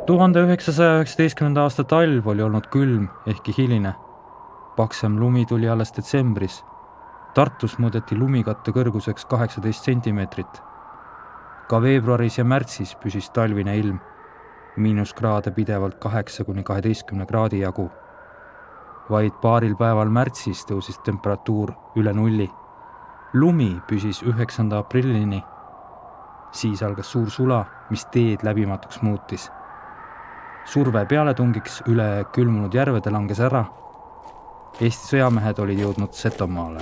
1919. aasta talv oli olnud külm, ehkki hiline. Paksem lumi tuli alles detsembris. Tartus mõõdeti lumikatte kõrguseks 18 sentimeetrit. Ka veebruaris ja märtsis püsis talvine ilm. Miinuskraade pidevalt 8–12 kraadi jagu. Vaid paaril päeval märtsis tõusis temperatuur üle nulli. Lumi püsis 9. aprillini. Siis algas suur sula, mis teed läbimatuks muutis. Surve pealetungiks üle külmunud järvede langes ära. Eesti sõjamehed olid jõudnud Setomaale.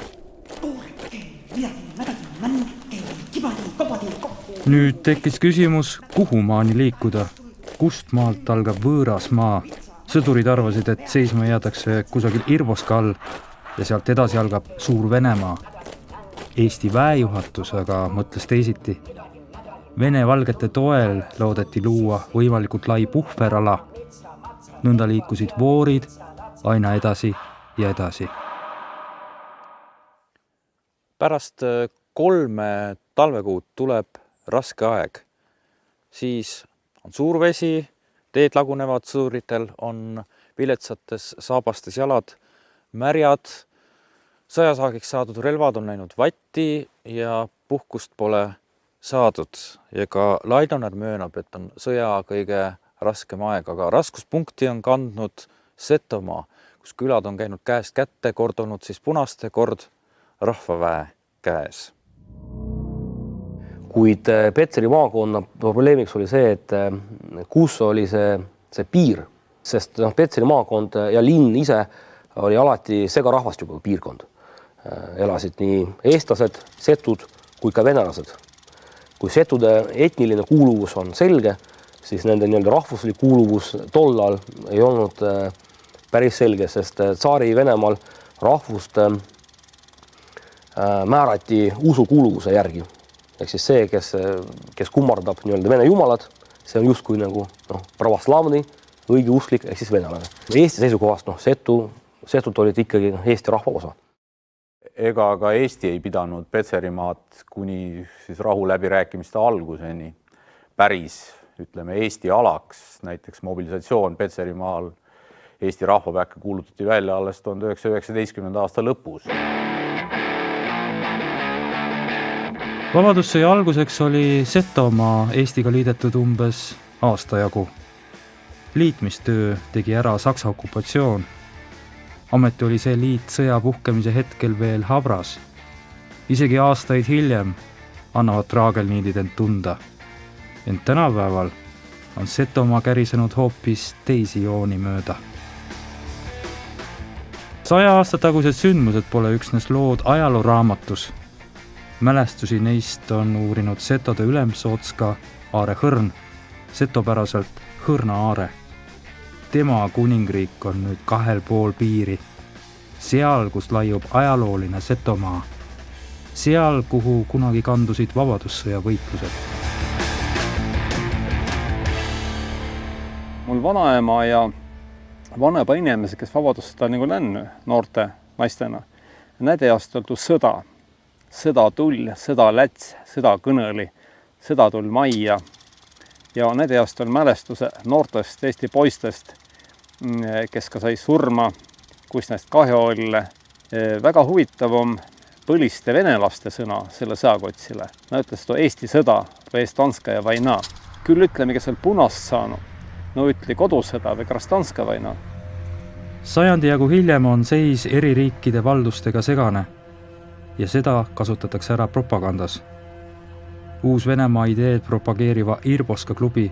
Nüüd tekkis küsimus, kuhu maani liikuda, kust maalt algab võõras maa. Sõdurid arvasid, et seisma jäädakse kusagil Irboska all ja sealt edasi algab Suur Venemaa. Eesti väejuhatus aga mõtles teisiti. Vene valgete toel loodeti luua võimalikult lai puhverala. Nõnda liikusid voorid aina edasi ja edasi. Pärast 3 talvekuud tuleb raske aeg. Siis on suur vesi, teed lagunevad, sõduritel on viletsates saabastes jalad märjad, sõjasaagiks saadud relvad on läinud vatti ja puhkust pole saadud. Ja ka Laidoner möönab, et on sõja kõige raskem aeg, aga raskuspunkti on kandnud Setomaa, kus külad on käinud käest kätte, kord olnud siis punaste, kord rahvaväe käes. Kuid Petseri maakonna probleemiks oli see, et kus oli see piir, sest Petseri maakond ja linn ise oli alati segarahvastiku piirkond. Elasid nii eestlased, setud kui ka venelased. Kui setude etniline kuuluvus on selge, siis nende rahvuslik kuuluvus tollal ei olnud päris selge, sest tsaari Venemaal rahvust määrati usukuuluvuse järgi. Ehk siis see, kes kummardab vene jumalad, see on justkui pravoslavni, õigeusklik ehk siis venelane. Eesti seisukohast setud olid ikkagi Eesti rahva osa. Ega ka Eesti ei pidanud Petserimaad kuni siis rahuläbirääkimiste alguseni päris, Eesti alaks. Näiteks mobilisatsioon Petserimaal Eesti rahvaväkke kuulutati välja alles 1919. aasta lõpus. Vabadussõja alguseks oli Setomaa Eestiga liidetud umbes aasta jagu. Liitmistöö tegi ära Saksa okupatsioon. Ameti oli see liit sõja puhkemise hetkel veel habras. Isegi aastaid hiljem annavad traagelniidid end tunda. Ent tänapäeval on Setomaa kärisenud hoopis teisi jooni mööda. 100 aasta tagused sündmused pole üksnes lood ajalooraamatus. Mälestusi neist on uurinud setode ülemsootska Aare Hõrn, setopäraselt Hõrna Aare. Tema kuningriik on nüüd 2,5 piiri. Seal, kus laiub ajalooline Setomaa. Seal, kuhu kunagi kandusid vabadussõja võitlused. Mul vanaema ja vanema inimesed, kes vabadussõda lännu noorte naistena, nende jaost oltu sõda. Sõda tull, sõda läts, sõda kõnõli, sõda tull majja. Ja nende jaost on mälestuse noortest Eesti poistest, kes ka sai surma, kus näist kahju oli. Väga huvitav on põliste venelaste sõna selle sõjakotsile. Nad ütles Eesti sõda või Estanskaja vaina. Küll ütleme, kes on punast saanud. No ütli kodusõda või Krastanska vaina. Sajandi jagu hiljem on seis eri riikide valdustega segane ja seda kasutatakse ära propagandas. Uus-Venemaa ideed propageeriva Irboska klubi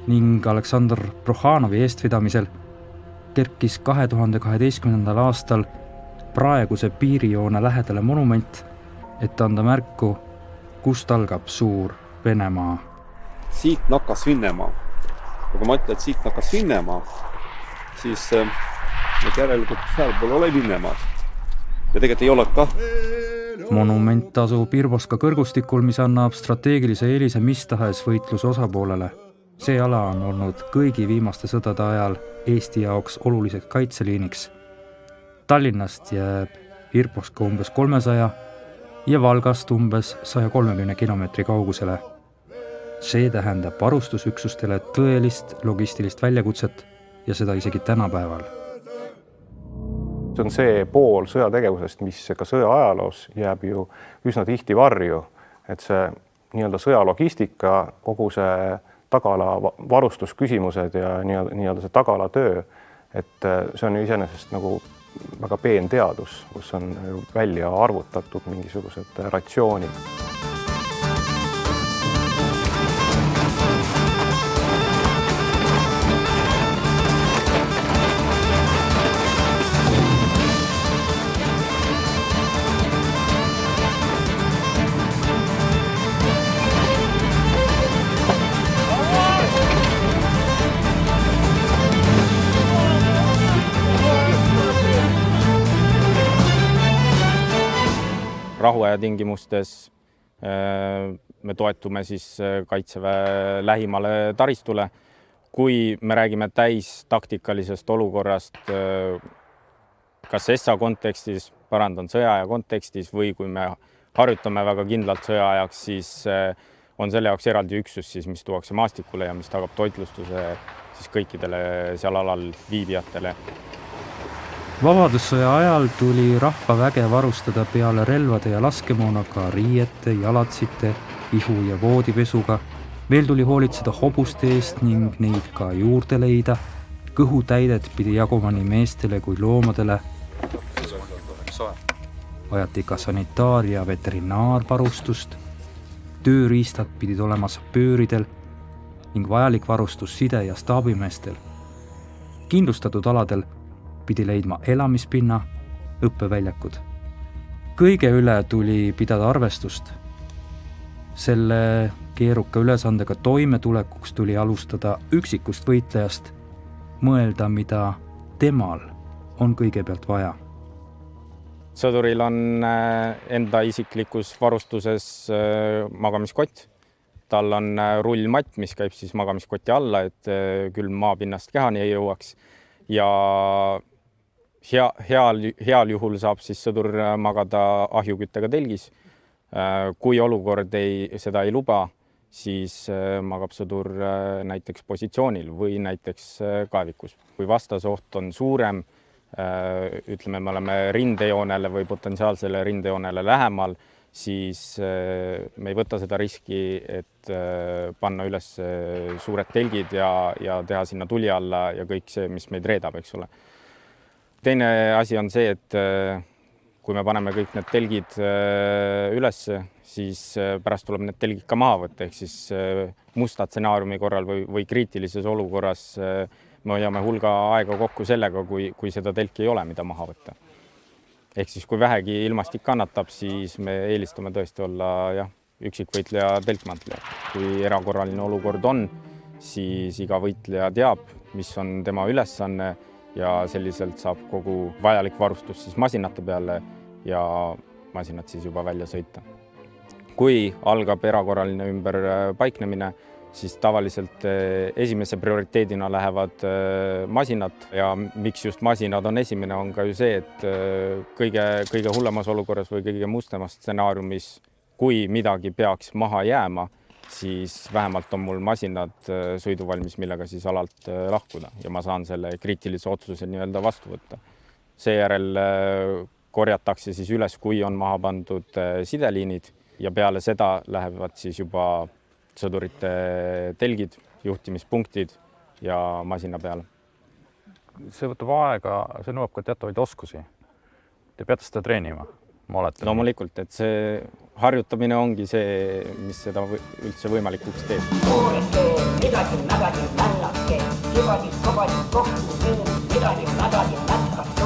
ning Aleksandr Prohanovi eestvedamisel kerkis 2012. aastal praeguse piirijoone lähedale monument, et anda märku, kust algab Suur Venemaa. Siit nakkas Vinnemaa. Kui ma ütlen, et siit nakkas Vinnemaa, siis järelikult seal pole ole Vinnemaad. Ja tegelikult ei ole ka. Monument asub Irboska kõrgustikul, mis annab strateegilise eelise mis tahes võitluse osapoolele. See ala on olnud kõigi viimaste sõdade ajal Eesti jaoks oluliseks kaitseliiniks. Tallinnast jääb Irboska umbes 300 ja Valgast umbes 130 kilomeetri kaugusele. See tähendab varustusüksustele tõelist logistilist väljakutset ja seda isegi tänapäeval. See on see pool sõjategevusest, mis ka sõja ajaloos jääb ju üsna tihti varju, et see nii-öelda sõjalogistika, kogu see tagala varustusküsimused ja nii-öelda see tagala töö, et see on ju iseenesest nagu väga peen teadus, kus on välja arvutatud mingisugused ratsioonid. Rahuaja tingimustes me toetume siis Kaitseväe lähimale taristule. Kui me räägime täis taktikalisest olukorrast, kas ESSA kontekstis, sõjaaja kontekstis või kui me harjutame väga kindlalt sõjaajaks, siis on selle jaoks eraldi üksus, siis, mis tuuakse maastikule ja mis tagab toitlustuse siis kõikidele seal alal viibijatele. Vabadussõja ajal tuli rahvaväge varustada peale relvade ja laskemoonaga riiete, jalatsite, ihu ja voodipesuga. Veel tuli hoolitseda hobuste eest ning neid ka juurde leida. Kõhutäidet pidi jaguma nii meestele kui loomadele. Vajati ka sanitaar- ja veterinaarvarustust. Tööriistad pidid olema sapööridel ning vajalik varustus side- ja staabimeestel. Kindlustatud aladel pidi leidma elamispinna, õppeväljakud. Kõige üle tuli pidada arvestust. Selle keeruka ülesandega toimetulekuks tuli alustada üksikust võitlejast, mõelda, mida temal on kõigepealt vaja. Sõduril on enda isiklikus varustuses magamiskott. Tal on rullmatt, mis käib siis magamiskoti alla, et külm maapinnast kehani ei jõuaks. Ja heal juhul saab siis sõdur magada ahjuküttega telgis. Kui olukord seda ei luba, siis magab sõdur näiteks positsioonil või näiteks kaevikus. Kui vastasoht on suurem, ütleme, me oleme rindejoonele või potentsiaalsele rindejoonele lähemal, siis me ei võta seda riski, et panna üles suured telgid ja teha sinna tuli alla ja kõik see, mis meid reedab, eks ole. Teine asi on see, et kui me paneme kõik need telgid üles, siis pärast tuleb need telgid ka maha võtta, ehk siis musta stsenaariumi korral või kriitilises olukorras me hoiame hulga aega kokku sellega, kui seda telki ei ole, mida maha võtta. Ehk siis kui vähegi ilmastik kannatab, siis me eelistame tõesti olla üksikvõitleja telkmantleja. Kui erakorraline olukord on, siis iga võitleja teab, mis on tema ülesanne ja selliselt saab kogu vajalik varustus siis masinate peale ja masinad siis juba välja sõita. Kui algab erakorraline ümberpaiknemine, siis tavaliselt esimese prioriteedina lähevad masinad ja miks just masinad on esimene, on ka ju see, et kõige hullemas olukorras või kõige mustemas stsenaariumis, kui midagi peaks maha jääma, siis vähemalt on mul masinad sõiduvalmis, millega siis alalt lahkuda ja ma saan selle kriitilise otsuse nii-öelda vastu võtta. Seejärel korjatakse siis üles, kui on maha pandud sideliinid ja peale seda lähevad siis juba sõdurite telgid, juhtimispunktid ja masina peale. See võtab aega, see nõuab ka teatavaid oskusi. Te peate seda treenima, ma oletan. Loomulikult, et see harjutamine ongi see, mis seda üldse võimalikuks teeb. Midagi mägadi mällake, kivadi kabadi kohtu, midagi mägadi mätkast,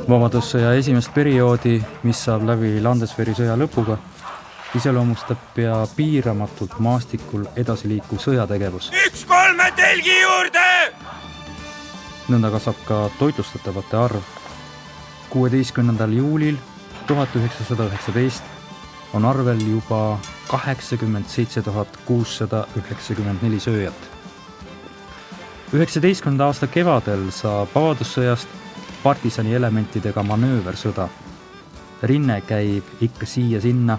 Vabadussõja esimest perioodi, mis saab läbi Landesveri sõja lõpuga, iseloomustab pea piiramatult maastikul edasiliikuv sõjategevus. 1-3 telgi juurde! Nõnda kasvab ka toitlustatavate arv. 16. juulil 1919 on arvel juba 87 694 sööjat. 19. aasta kevadel saab Vabadussõjast partisani elementidega manööversõda. Rinne käib ikka siia-sinna.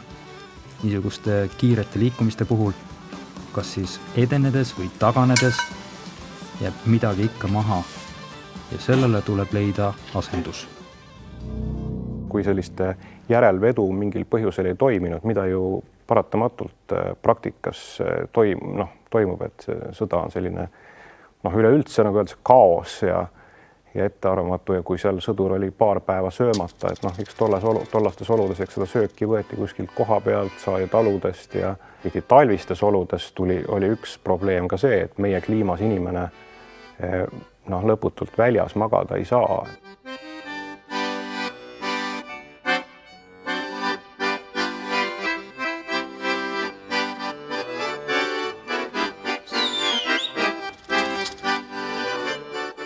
niisuguste kiirete liikumiste puhul, kas siis edenedes või taganedes, jääb midagi ikka maha ja sellele tuleb leida asendus. Kui selliste järelvedu mingil põhjusel ei toiminud, mida ju paratamatult praktikas toimub, et sõda on selline üleüldse, nagu öeldakse, kaos ja ettearvamatu ja kui seal sõdur oli paar päeva söömata, et eks tollastes oludes, eks seda sööki võeti kuskilt koha pealt, sai taludest ja talvistes oludes oli üks probleem ka see, et meie kliimas inimene lõputult väljas magada ei saa.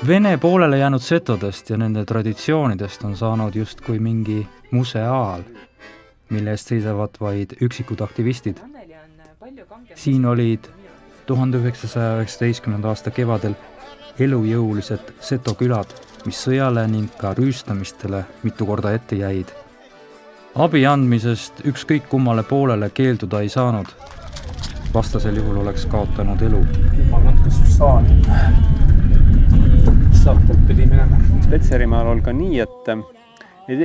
Vene poolele jäänud setodest ja nende traditsioonidest on saanud justkui mingi museaal, mille eest seisavad vaid üksikud aktivistid. Siin olid 1919. aasta kevadel elujõulised seto külad, mis sõjale ning ka rüüstamistele mitu korda ette jäid. Abi andmisest ükskõik kummale poolele keelduda ei saanud. Vastasel juhul oleks kaotanud elu. Saatelt pidi minema. Petserimaal oli ka nii, et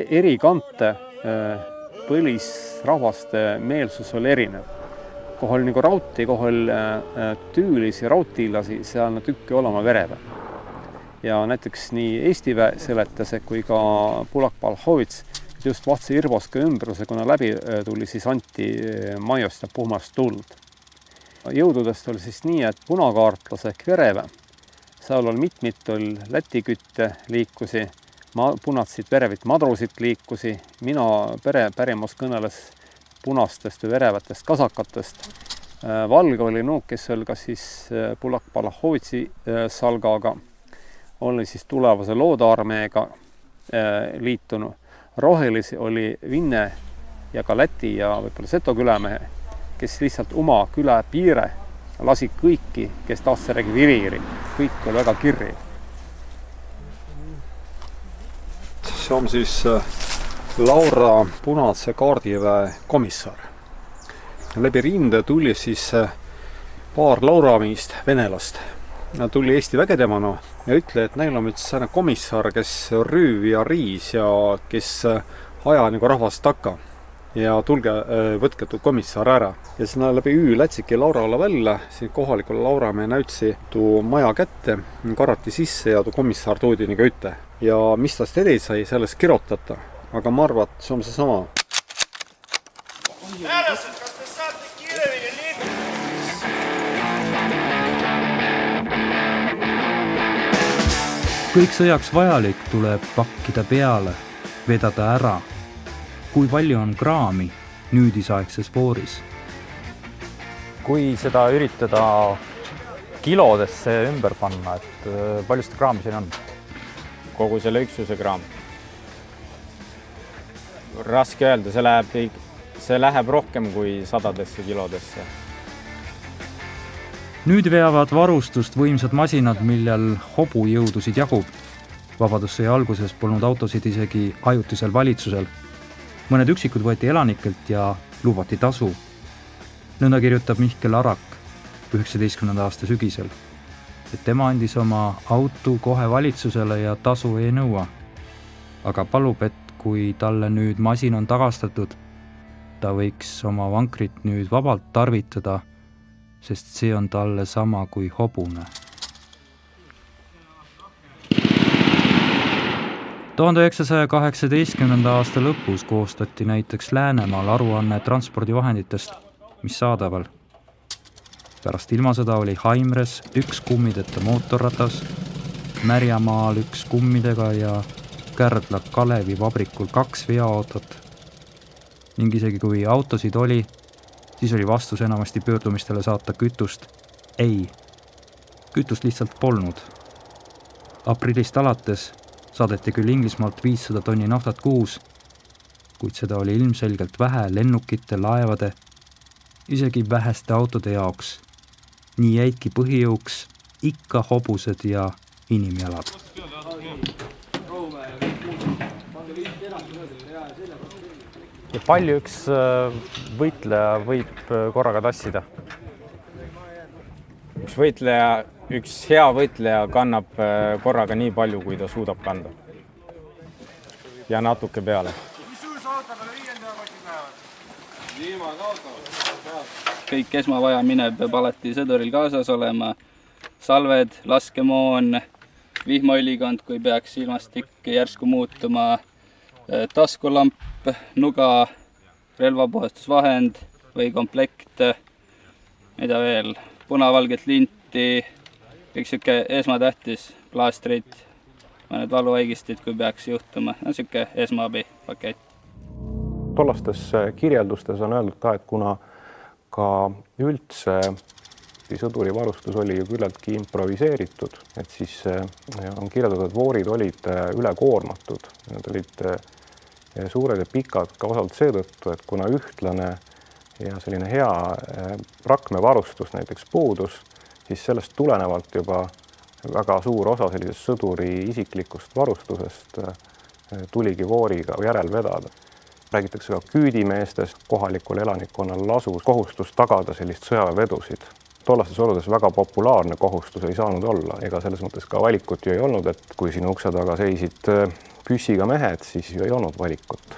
eri kante põlisrahvaste meelsus oli erinev. Kohal nagu rauti, kohal tüülisi, rautiilasi, seal nad tükki olema vereve. Ja näiteks nii Eesti väe seletase kui ka Pulak-Balhovits just Vahtse Irboska ümbruse, kuna läbi tuli, siis anti majost ja puhmast tuld. Jõududest oli siis nii, et punakaartlase ehk vereve, seal oli oli Läti kütte liikusi, punatsid verevit madrusid liikusi, mina pärimus kõneles punastest või verevatest kasakatest. Valge oli nuuk, kes oli ka siis Pulak-Balhovitsi salgaga, oli siis tulevase loodaarmeega liitunud. Rohelisi oli Vinne ja ka Läti ja võib-olla Seto külamehe, kes lihtsalt oma küla piire lasi kõiki, kes tahtsid räägi viriiri. Kõik oli väga kirri. See on siis Laura Punase kaardiväe komissar. Läbi rinde tuli siis paar Lauramiist venelast. Nad tuli Eesti vägedemana ja ütle, et neil on nüüd sääne komissar, kes rüüv ja riis ja kes aja nagu rahvast takka. Ja tulge, võtke tuu komissar ära. Ja sinna läbi lätsiki Laurale välja, siin kohalikule Lauramäe näütsi tuu maja kätte, karati sisse ja tuu komissar toodi nagu ütte. Ja mis tast edasi sai, sellest kirotata. Aga ma arvan, et see on see sama. Härrased, kas te saate kiiremini liikuda? Kõik sõjaks vajalik tuleb pakkida peale, vedada ära. Kui palju on kraami nüüdisaegses vooris? Kui seda üritada kilodesse ümber panna, et palju seda kraami siin on? Kogu selle üksuse kraam. Raske öelda, see läheb rohkem kui 100 kilodesse. Nüüd veavad varustust võimsad masinad, millel hobujõudusid jagub. Vabadussõja alguses polnud autosid isegi ajutisel valitsusel. Mõned üksikud võeti elanikelt ja lubati tasu. Nõnda kirjutab Mihkel Arak 19. aasta sügisel, et tema andis oma auto kohe valitsusele ja tasu ei nõua. Aga palub, et kui talle nüüd masin on tagastatud, ta võiks oma vankrit nüüd vabalt tarvitada, sest see on talle sama kui hobune. 1918. aasta lõpus koostati näiteks Läänemaal aruanne transpordivahenditest, mis saadaval. Pärast ilmasõda oli Haimres üks kummideta mootorratas, Märjamaal üks kummidega ja Kärdla Kalevi vabrikul 2 veoautot. Ning isegi kui autosid oli, siis oli vastus enamasti pöördumistele saata kütust. Ei, kütust lihtsalt polnud. Aprillist alates saadeti küll Inglismaalt 500 tonni naftat kuus, kuid seda oli ilmselgelt vähe lennukite, laevade, isegi väheste autode jaoks. Nii jäidki põhijõuks ikka hobused ja inimjalad. Ja palju üks võitleja võib korraga tassida? Üks hea võitleja kannab korraga nii palju, kui ta suudab kanda. Ja natuke peale. Kõik esmavajamine peab alati sõduril kaasas olema. Salved, laskemoon, vihmaülikond, kui peaks ilmastik järsku muutuma, taskulamp, nuga, relvapuhastusvahend või komplekt, mida veel, punavalget linti, kõik siuke esmatähtis, plaastrid, mõned valuvaigistid, kui peaks juhtuma, siuke esmaabipakett. Tollastes kirjeldustes on öeldud ka, et kuna ka üldse sõduri varustus oli ju küllaltki improviseeritud, et siis on kirjeldatud, et voorid olid ülekoormatud. Need olid suured ja pikad ka osalt seetõttu, et kuna ühtlane ja selline hea rakmevarustus näiteks puudus, siis sellest tulenevalt juba väga suur osa sellisest sõduri isiklikust varustusest tuligi vooriga järel vedada. Räägitakse ka küüdimeestest, kohalikul elanikkonnal lasus kohustus tagada sellist sõjaväevedusid. Tollastes oludes väga populaarne kohustus ei saanud olla, ega selles mõttes ka valikut ju ei olnud, et kui sinu ukse taga seisid püssiga mehed, siis ju ei olnud valikut.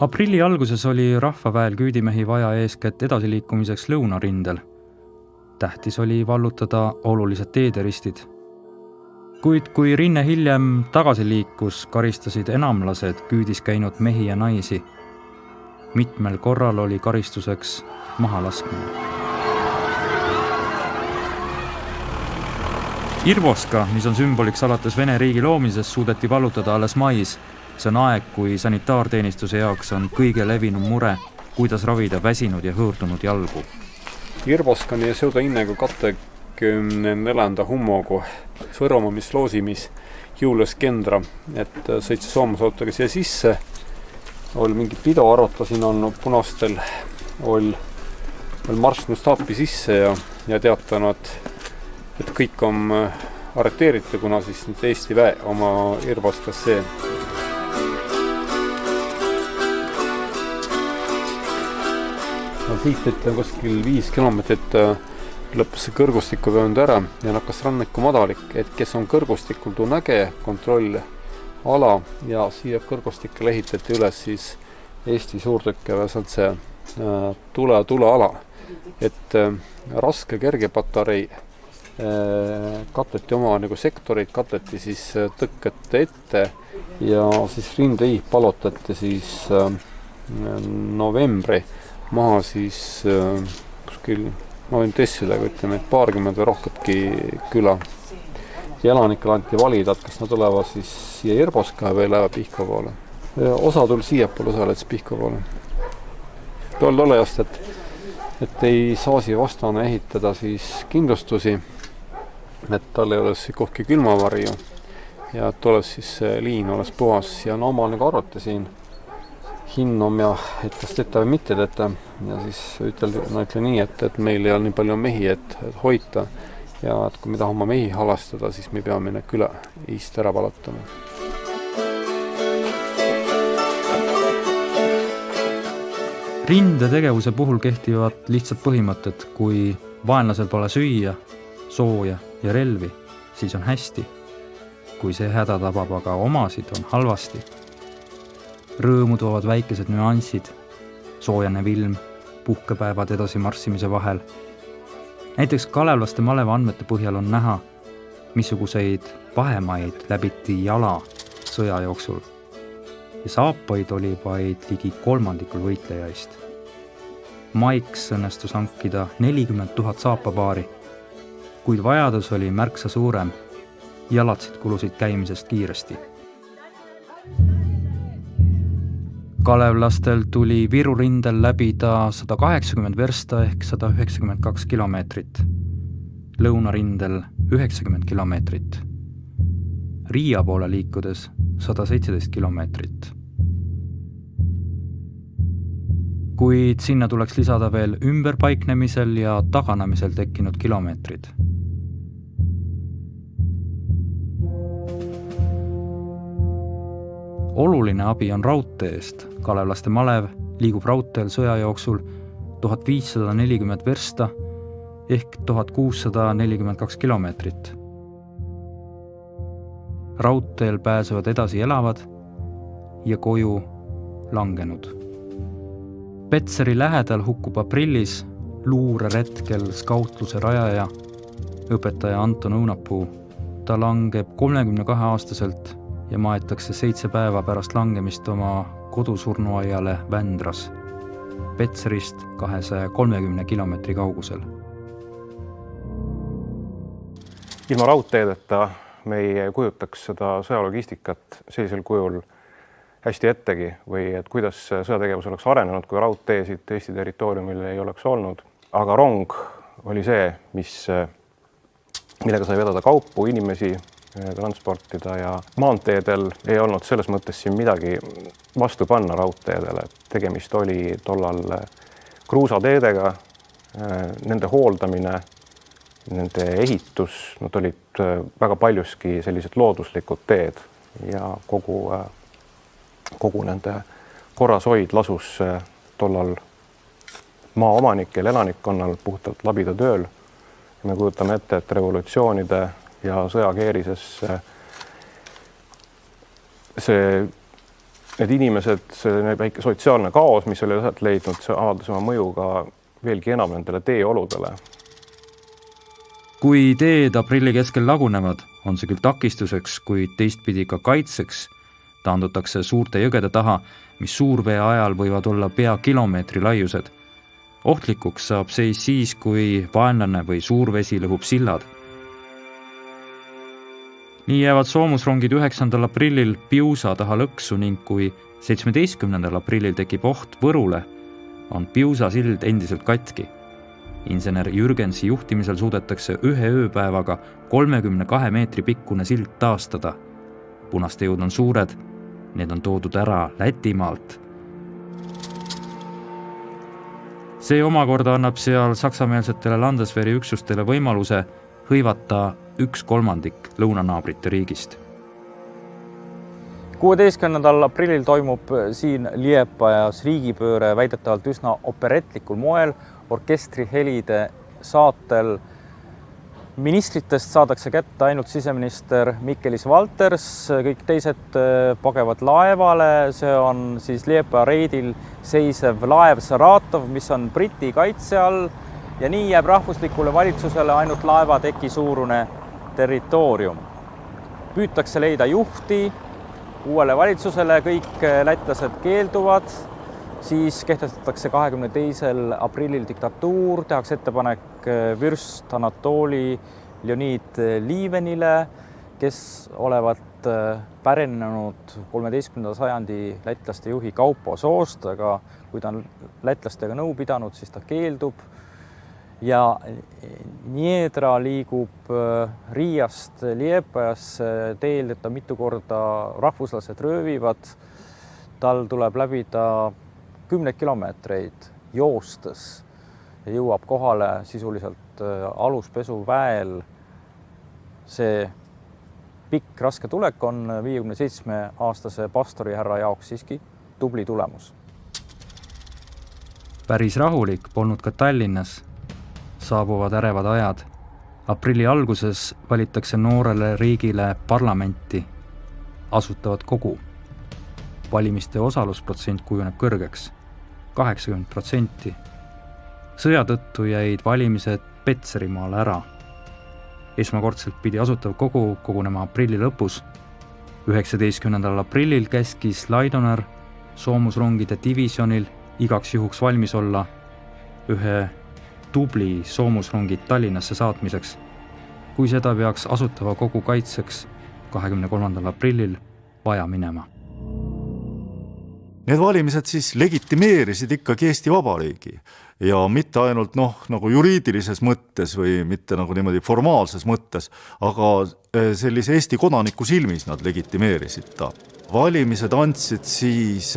Aprilli alguses oli rahvaväel küüdimehi vaja eeskätt edasiliikumiseks lõunarindel. Tähtis oli vallutada olulised teederistid. Kuid kui rinne hiljem tagasi liikus, karistasid enamlased küüdis käinud mehi ja naisi. Mitmel korral oli karistuseks mahalaskmine. Irvoska, mis on sümboliks alates Vene riigi loomisest, suudeti vallutada alles mais. See on aeg, kui sanitaarteenistuse jaoks on kõige levinum mure, kuidas ravida väsinud ja hõõrdunud jalgu. Irvoskani ja seuda innegu 24. hummogu Võromaa, mis loosimis Julius Kendra, et sõitsi soomusautega siia sisse. Oli mingi pido arvatasin olnud punastel, oli marssnud staapi sisse ja teatanud, et kõik on arreteeritud, kuna siis nüüd Eesti väe oma Irvoskasse. Siit ütlen kuskil 5 kilomeetrit lõppes see kõrgustiku vöönd ära ja nakkas ranniku madalik, et kes on kõrgustikul, tuu näge kontroll ala ja siia kõrgustikele ehitati üles siis Eesti suurtükkeväeselt see tule-ala, et raske kergepatarei katleti oma nagu sektoreid, katleti siis tõkkete ette ja siis rindei palotati siis novembri maha siis kuskil, ma võin tessidega ütleme, et paarkümmend või rohkemgi küla. Ja elanikel anti valida, et kas nad tulevad siis siia Irvoska või lähevad Pihkva poole. Osa tuli siiapoole, osa läks Pihkva poole. Tolle just, et ei saasi vastane ehitada siis kindlustusi, et tal ei oleks kohki külmavarju ja et oleks siis liin oleks puhas ja no omal nagu arvati siin hinnom ja et kas teeta või mitte teeta ja siis ütle nii, et meil ei ole nii palju mehi, et hoita ja et kui me tahame mehi halastada, siis me peame minna küla iist ära palutama. Rindetegevuse puhul kehtivad lihtsad põhimõtted, kui vaenlasel pole süüa, sooja ja relvi, siis on hästi. Kui see häda tabab aga omasid, on halvasti. Rõõmu toovad väikesed nüansid, soojane ilm, puhkepäevad edasi marssimise vahel. Näiteks kalevlaste maleva andmete põhjal on näha, missuguseid vahemaid läbiti jala sõja jooksul. Ja saapaid oli vaid ligi 3% võitlejaist. Maiks õnnestus hankida 40 000 saapapaari, kuid vajadus oli märksa suurem. Jalatsid kulusid käimisest kiiresti. Kalevlastel tuli Viru rindel läbida 180 versta ehk 192 kilomeetrit. Lõunarindel 90 kilomeetrit. Riia poole liikudes 117 kilomeetrit. Kuid sinna tuleks lisada veel ümberpaiknemisel ja taganamisel tekkinud kilomeetrid. oluline abi on raudteest. Kalevlaste malev liigub raudteel sõja jooksul 1540 versta ehk 1642 kilomeetrit. Raudteel pääsevad edasi elavad ja koju langenud. Petseri lähedal hukkub aprillis luureretkel skautluse rajaja, õpetaja Anton Õunapuu. Ta langeb 32-aastaselt ja maetakse 7 päeva pärast langemist oma kodusurnuaiale Vändras, Petserist 230 kilomeetri kaugusel. Ilma raudteedeta me ei kujutaks seda sõjalogistikat sellisel kujul hästi ettegi või et kuidas sõjategevus oleks arenenud, kui raudteesid Eesti territooriumil ei oleks olnud. Aga rong oli see, millega sai vedada kaupu, inimesi, transportida ja maanteedel ei olnud selles mõttes siin midagi vastu panna raudteedele. Tegemist oli tollal kruusateedega, nende hooldamine, nende ehitus, nad olid väga paljuski sellised looduslikud teed ja kogu nende korrashoid lasus tollal maaomanikel, elanikkonnal puhtalt labida tööl. Me kujutame ette, et revolutsioonide ja sõjakeerises need inimesed, see väike sotsiaalne kaos, mis oli üselt leidnud, see avaldas oma mõju ka veelgi enam nendele teeoludele. Kui teed aprilli keskel lagunevad, on see küll takistuseks, kuid teistpidi ka kaitseks. Taandutakse suurte jõgede taha, mis suurvee ajal võivad olla pea kilomeetri laiused. Ohtlikuks saab seis siis, kui vaenlane või suurvesi lõhub sillad. Nii jäävad soomusrongid 9. aprillil Piusa taha lõksu ning kui 17. aprillil tekib oht Võrule, on Piusa sild endiselt katki. Insener Jürgensi juhtimisel suudetakse 1 ööpäevaga 32 meetri pikkune sild taastada. Punaste jõud on suured, need on toodud ära Lätimaalt. See omakorda annab seal saksameelsetele Landeswehri üksustele võimaluse hõivata 1/3 lõunanaabrite riigist. 16. aprillil toimub siin Liepajas riigipööre väidetavalt üsna operetlikul moel, orkestri helide saatel. Ministritest saadakse kätte ainult siseminister Mikkelis Valters, kõik teised pagevad laevale. See on siis Liepaja reidil seisev laev Saratov, mis on Briti kaitse all ja nii jääb rahvuslikule valitsusele ainult laevateki suurune territoorium. Püütakse leida juhti uuele valitsusele, kõik lätlased keelduvad, siis kehtestatakse 22. aprillil diktatuur, tehakse ettepanek vürst Anatoli Leonid Liivenile, kes olevat pärinenud 13. sajandi lätlaste juhi Kaupo soost, aga kui ta on lätlastega nõu pidanud, siis ta keeldub. Ja Niedra liigub Riiast Liepajasse teel, et ta mitu korda rahvuslased röövivad. Tal tuleb läbida 10 kilomeetreid joostes ja jõuab kohale sisuliselt aluspesuväel. See pikk raske tulek on 57-aastase pastori härra jaoks siiski tubli tulemus. Päris rahulik polnud ka Tallinnas. Saabuvad ärevad ajad. Aprilli alguses valitakse noorele riigile parlamenti, asutavad kogu. Valimiste osalusprotsent kujuneb kõrgeks, 80%. Sõja tõttu jäid valimised Petserimaal ära. Esmakordselt pidi asutav kogu kogunema aprilli lõpus. 19. aprillil käskis Laidoner soomusrongide divisjonil igaks juhuks valmis olla ühe tubli soomusrongid Tallinnasse saatmiseks, kui seda peaks asutava kogu kaitseks 23. aprillil vaja minema. Need valimised siis legitimeerisid ikkagi Eesti Vabariigi ja mitte ainult nagu juriidilises mõttes või mitte nagu niimoodi formaalses mõttes, aga sellise Eesti kodaniku silmis nad legitimeerisid ta. Valimised andsid siis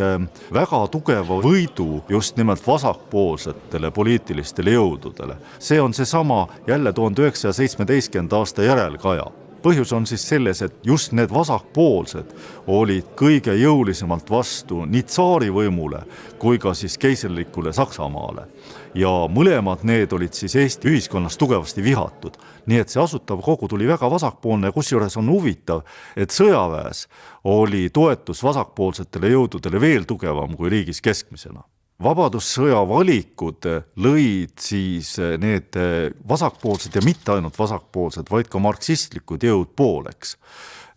väga tugeva võidu just nimelt vasakpoolsetele poliitilistele jõududele. See on seesama jälle 1917. aasta järelkaja. põhjus on siis selles, et just need vasakpoolsed olid kõige jõulisemalt vastu nii tsaarivõimule kui ka siis keiserlikule Saksamaale. Ja mõlemad need olid siis Eesti ühiskonnas tugevasti vihatud. Nii et see Asutav Kogu tuli väga vasakpoolne ja kusjuures on huvitav, et sõjaväes oli toetus vasakpoolsetele jõududele veel tugevam kui riigis keskmisena. Vabadussõja valikud lõid siis need vasakpoolsed ja mitte ainult vasakpoolsed, vaid ka marksistlikud jõud pooleks.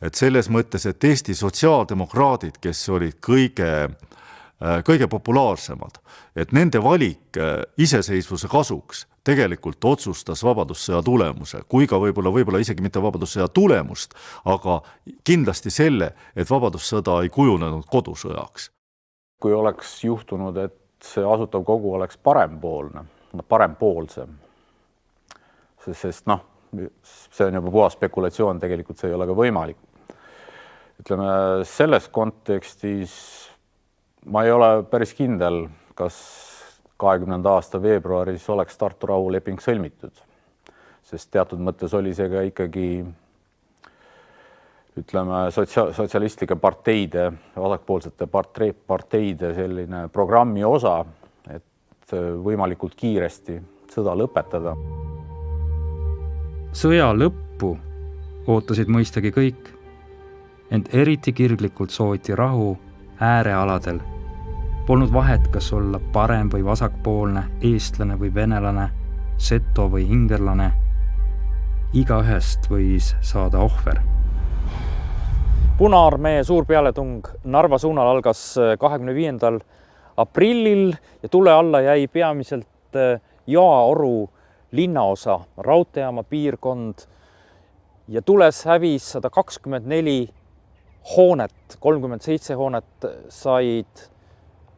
Et selles mõttes, et Eesti sotsiaaldemokraadid, kes olid kõige populaarsemad, et nende valik iseseisvuse kasuks tegelikult otsustas Vabadussõja tulemuse, kui ka võib-olla isegi mitte Vabadussõja tulemust, aga kindlasti selle, et Vabadussõda ei kujunenud kodusõjaks. Kui oleks juhtunud, et see Asutav Kogu oleks parempoolsem, sest see on juba puhas spekulatsioon, tegelikult see ei ole ka võimalik. Ütleme, selles kontekstis ma ei ole päris kindel, kas 20. aasta veebruaris oleks Tartu rahuleping sõlmitud, sest teatud mõttes oli see ka ikkagi sotsialistlike parteide, vasakpoolsete parteide selline programmi osa, et võimalikult kiiresti sõda lõpetada. Sõja lõppu ootasid mõistagi kõik, ent eriti kirglikult sooviti rahu äärealadel. Polnud vahet, kas olla parem või vasakpoolne, eestlane või venelane, seto või ingerlane. Igaühest võis saada ohver. Punaarmee suur pealetung Narva suunal algas 25. aprillil ja tule alla jäi peamiselt Jõeoru linnaosa, raudteejaama piirkond ja tules hävis 124 hoonet, 37 hoonet said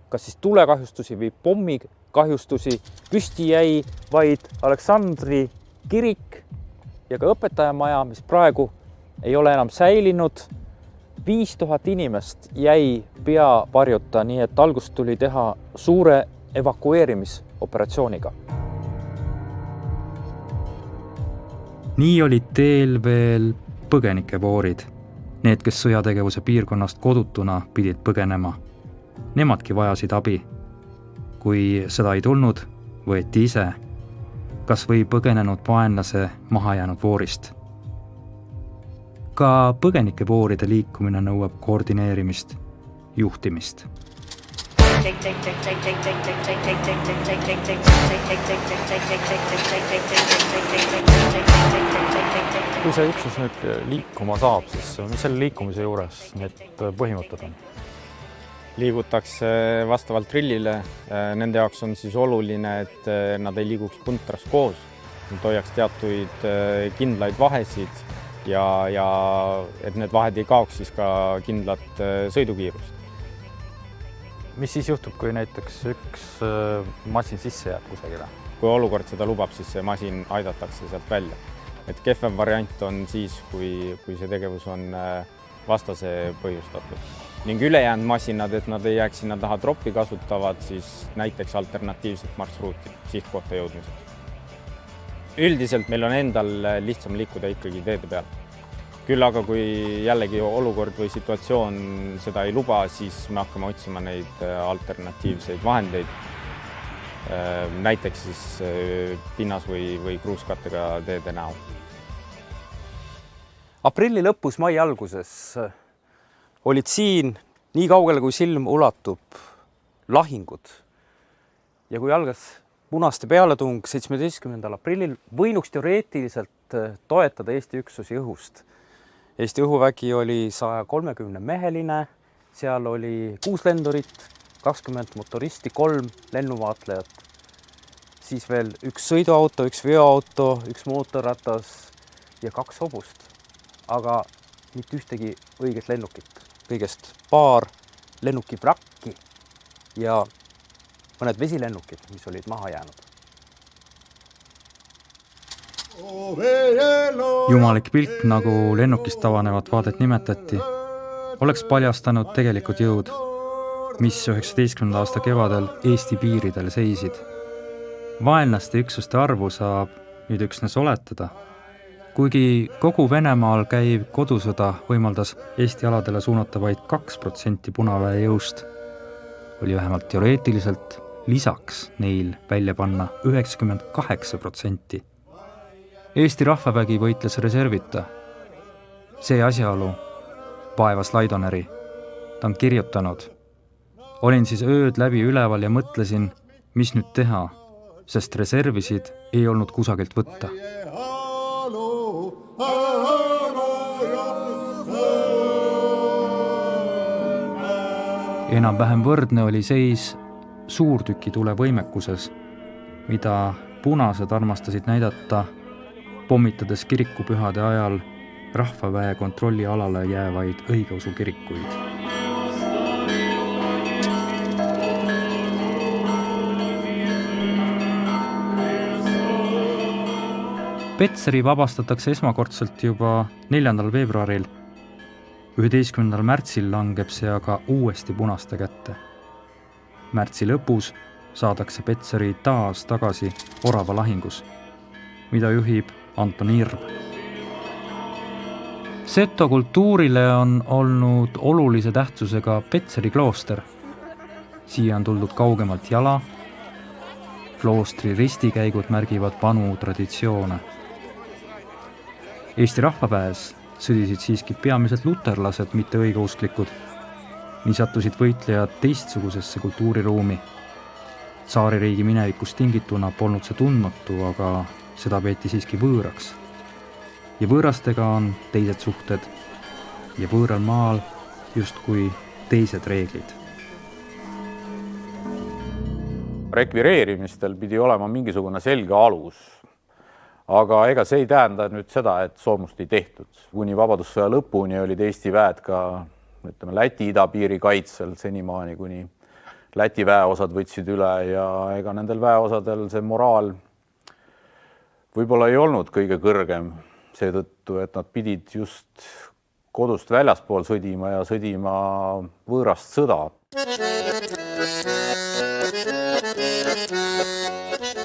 kas siis tulekahjustusi või pommikahjustusi. Püsti jäi vaid Aleksandri kirik ja ka õpetajamaja, mis praegu ei ole enam säilinud. 5000 inimest jäi pea varjuta, nii et algust tuli teha suure evakueerimisoperatsiooniga. Nii olid teel veel põgenikevoorid. Need, kes sõjategevuse piirkonnast kodutuna pidid põgenema. Nemadki vajasid abi. Kui seda ei tulnud, võeti ise, kas või põgenenud vaenlase mahajäänud voorist. Ka põgenikevooride liikumine nõuab koordineerimist, juhtimist. Kui see üksus nüüd liikuma saab, siis mis selle liikumise juures need põhimõtted on? Liigutakse vastavalt trillile. Nende jaoks on siis oluline, et nad ei liiguks puntras koos. Nad hoiaks teatuid kindlaid vahesid ja et need vahed ei kaoks siis ka kindlat sõidukiirust. Mis siis juhtub, kui näiteks üks masin sisse jääb kusagile? Kui olukord seda lubab, siis see masin aidatakse sealt välja. Et kehvem variant on siis, kui see tegevus on vastase põhjustatud. Ning ülejäänud masinad, et nad ei jääks sinna taha troppi kasutavad, siis näiteks alternatiivset marsruuti sihtkohta jõudmiseks. Üldiselt meil on endal lihtsam liikuda ikkagi teede peal. Küll aga kui jällegi olukord või situatsioon seda ei luba, siis me hakkame otsima neid alternatiivseid vahendeid. Näiteks siis pinnas või kruuskattega teede näol. Aprilli lõpus, mai alguses olid siin nii kaugele, kui silm ulatub, lahingud. Ja kui algas punaste pealetung 17. aprillil, võinuks teoreetiliselt toetada Eesti üksusi õhust. Eesti õhuvägi oli 130 meheline, seal oli 6 lendurit, 20 motoristi, 3 lennuvaatlejat, siis veel 1 sõiduauto, 1 veoauto, 1 mootorratas ja 2 hobust. Aga mitte ühtegi õiget lennukit, kõigest paar lennuki vrakki ja mõned vesilennukid, mis olid maha jäänud. Jumalik pilt, nagu lennukist avanevat vaadet nimetati, oleks paljastanud tegelikud jõud, mis 19. aasta kevadel Eesti piiridel seisid. Vaenlaste üksuste arvu saab nüüd üksnes oletada, kuigi kogu Venemaal käiv kodusõda võimaldas Eesti aladele suunata vaid 2% punaväe jõust, oli vähemalt teoreetiliselt lisaks neil välja panna 98%. Eesti rahvavägi võitles reservita. See asjaolu vaevas Laidoneri. Ta on kirjutanud: olin siis ööd läbi üleval ja mõtlesin, mis nüüd teha, sest reservisid ei olnud kusagilt võtta. Enam-vähem võrdne oli seis suurtükitule võimekuses, mida punased armastasid näidata, pommitades kirikupühade ajal rahvaväe kontrolli alale jäävaid õigeusu kirikuid. Petseri vabastatakse esmakordselt juba 4. veebruaril. 11. märtsil langeb see aga uuesti punaste kätte. Märtsi lõpus saadakse Petseri taas tagasi Orava lahingus, mida juhib Anton Irv. Seto kultuurile on olnud olulise tähtsusega Petseri klooster. Siia on tuldud kaugemalt jala. Kloostri ristikäigud märgivad vanu traditsioone. Eesti rahvaväes sõdisid siiski peamiselt luterlased, mitte õigeusklikud. Nii sattusid võitlejad teistsugusesse kultuuriruumi. Saaririigi minevikust tingituna polnud see tundmatu, aga seda peeti siiski võõraks. Ja võõrastega on teised suhted ja võõral maal justkui teised reeglid. Rekvireerimistel pidi olema mingisugune selge alus, aga ega see ei tähenda nüüd seda, et soomust ei tehtud. Kuni vabadussõja lõpuni olid Eesti väed ka Läti idapiiri kaitsel senimaani, kuni Läti väeosad võtsid üle ja ega nendel väeosadel see moraal võib-olla ei olnud kõige kõrgem seetõttu, et nad pidid just kodust väljaspool sõdima ja sõdima võõrast sõda.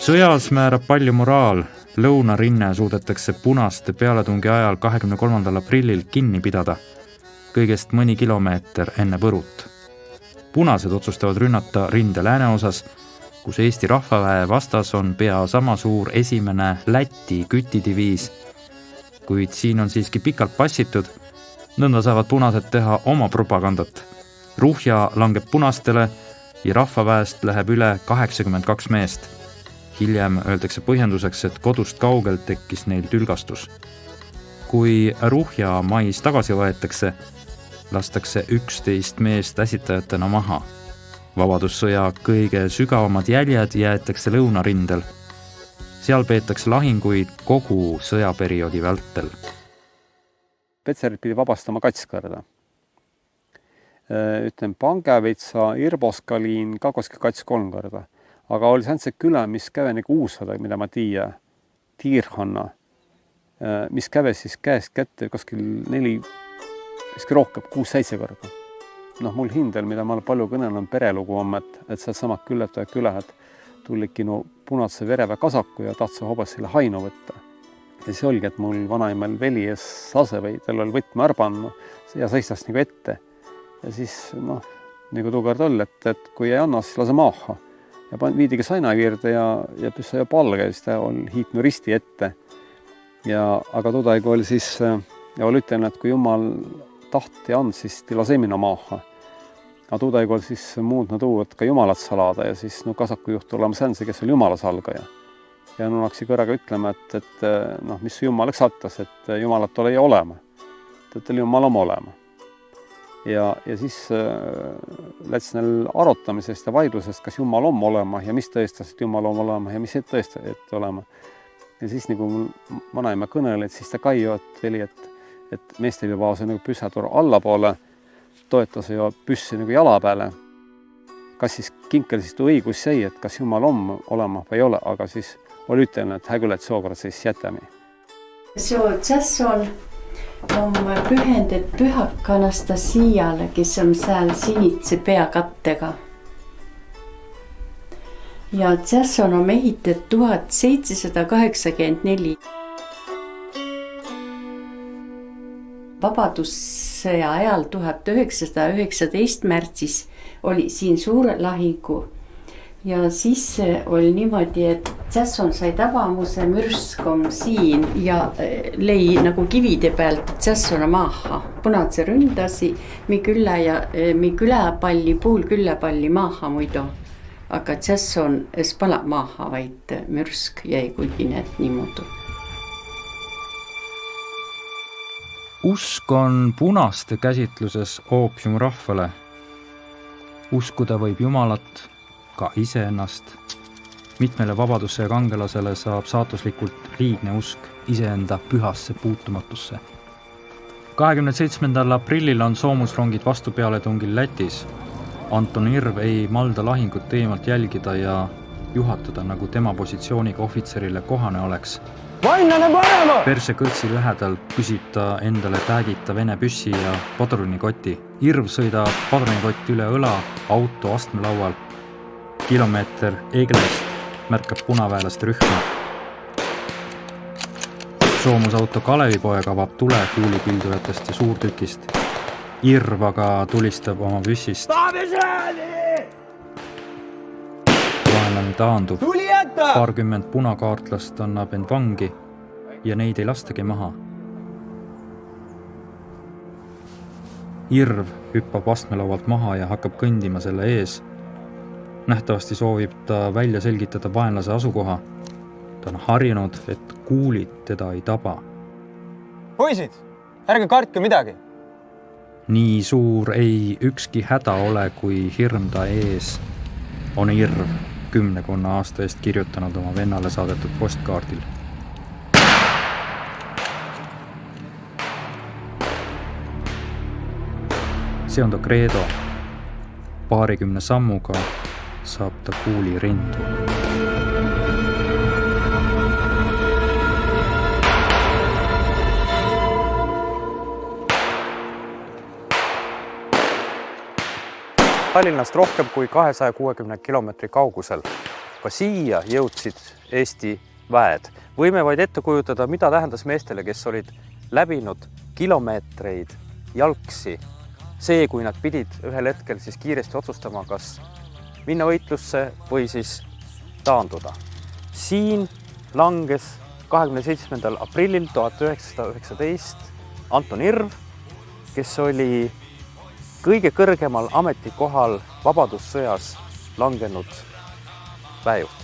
Sõjas määrab palju moraal. Lõunarinne suudetakse punaste pealetungi ajal 23. aprillil kinni pidada, kõigest mõni kilomeeter enne Võrut. Punased otsustavad rünnata rinde lääneosas, kus Eesti rahvaväe vastas on pea sama suur esimene Läti kütidiviis, kuid siin on siiski pikalt passitud, nõnda saavad punased teha oma propagandat. Ruhja langeb punastele ja rahvaväest läheb üle 82 meest. Hiljem öeldakse põhjenduseks, et kodust kaugel tekkis neil tülgastus. Kui Ruhja mais tagasi võetakse, lastakse 11 meest äsitajatena maha. Vabadussõja kõige sügavamad jäljed jäetakse lõunarindel. Seal peetakse lahinguid kogu sõjaperioodi vältel. Petserit pidi vabastama Katskõrda. Pangevitsa, Irboskaliin, Kakoski Kats 3 korda. Aga oli see küla, mis käve nagu Uusada, mida ma tiia, Tiirhanna, mis käve siis käest kätte kuskil 4, rohkem 6-7 korda. Mul hindel, mida ma olen palju kõnelen, on perelugu on, et sealt samad külähed tullikinu punatse vereve kasaku ja tahtsa hobas selle hainu võtta. Ja see olgi, et mul vanaimel veli ees sase või tal oli võtme arbannu ja seistas nagu ette. Ja siis, nagu tuugard oli, et kui ei anna, siis lase maaha. Ja viidigi saina viirde ja püssa ja palge, siis ta oli hiitnu risti ette. Aga tudaigu oli siis, ja oli ütlen, et kui Jumal tahti and, siis ta lase minna maaha. Aga tudaigu oli siis muudna tuu, et ka Jumalat salada ja siis kasaku juhtu olema sänse, kes oli Jumala salgaja. Ja naksi kõraga ütlema, et mis Jumalaks attas, et Jumalat ole ei olema. Et oli Jumal oma olema. Ja siis läts neil arutamisest ja vaidlusest, kas Jumal on olema ja mis tõestas, et Jumal on olema ja mis ei tõesta, et olema. Ja siis nagu vanaima kõnele, et siis ta kaiu, et meestel juba see nagu püssatur allapoole, toetas ja püssi nagu jala peale. Kas siis kinkel siis õigus see, et kas Jumal on olema või ei ole, aga siis oli ütelnud, et hägüle, et sookord siis jätame. See Tšässol on pühendid pühaka Anastasiale, kes on seal sinitse peakattega. Ja Tšässol on ehitatud 1784. vabadussõja ajal 1919 märtsis oli siin suure lahingu. Ja siis oli niimoodi, et Tšasson sai tabamuse, mürskom siin ja lei nagu kivide pealt Tšassona maaha. Punatse ründasi mi küläpalli, puul küläpalli maaha muidu. Aga Tšasson es pala maaha, vaid mürsk jäi kuigi need niimoodi. Usk on punaste käsitluses oopium rahvale. Uskuda võib Jumalat, ka iseennast. Mitmele vabadusse ja kangelasele saab saatuslikult liigne usk iseenda pühasse puutumatusse. 27. aprillil on soomusrongid vastupealetungil Lätis. Anton Irv ei malda lahingut eemalt jälgida ja juhatada, nagu tema positsiooniga ohvitserile kohane oleks. Perse kõtsi lähedal küsib ta endale täägita vene püssi ja padrunikoti. Irv sõidab padrunikott üle õla auto astmelaual. Kilomeeter Eglest märkab punaväelaste rühma. Soomusauto Kalevipoeg avab tule kuulipildujatest ja suurtükist. Irv aga tulistab oma püssist. Vaenlane taandub. Paarkümmend punakaartlast annab end vangi ja neid ei lastagi maha. Irv hüppab astmelaualt maha ja hakkab kõndima selle ees. Nähtavasti soovib ta välja selgitada vaenlase asukoha. Ta on harjunud, et kuulid teda ei taba. Poisid, ärge kartke midagi. Nii suur ei ükski häda ole, kui hirm ta ees on Irv 10 aasta eest kirjutanud oma vennale saadetud postkaardil. See on ta kreedo. 20 sammuga saab ta kuuli rindu. Tallinnast rohkem kui 260 kilomeetri kaugusel. Ka siia jõudsid Eesti väed. Võime vaid ette kujutada, mida tähendas meestele, kes olid läbinud kilomeetreid jalgsi. See, kui nad pidid ühel hetkel siis kiiresti otsustama, kas minna võitlusse või siis taanduda. Siin langes 27. aprillil 1919 Anton Irv, kes oli kõige kõrgemal ametikohal vabadussõjas langenud väejuht.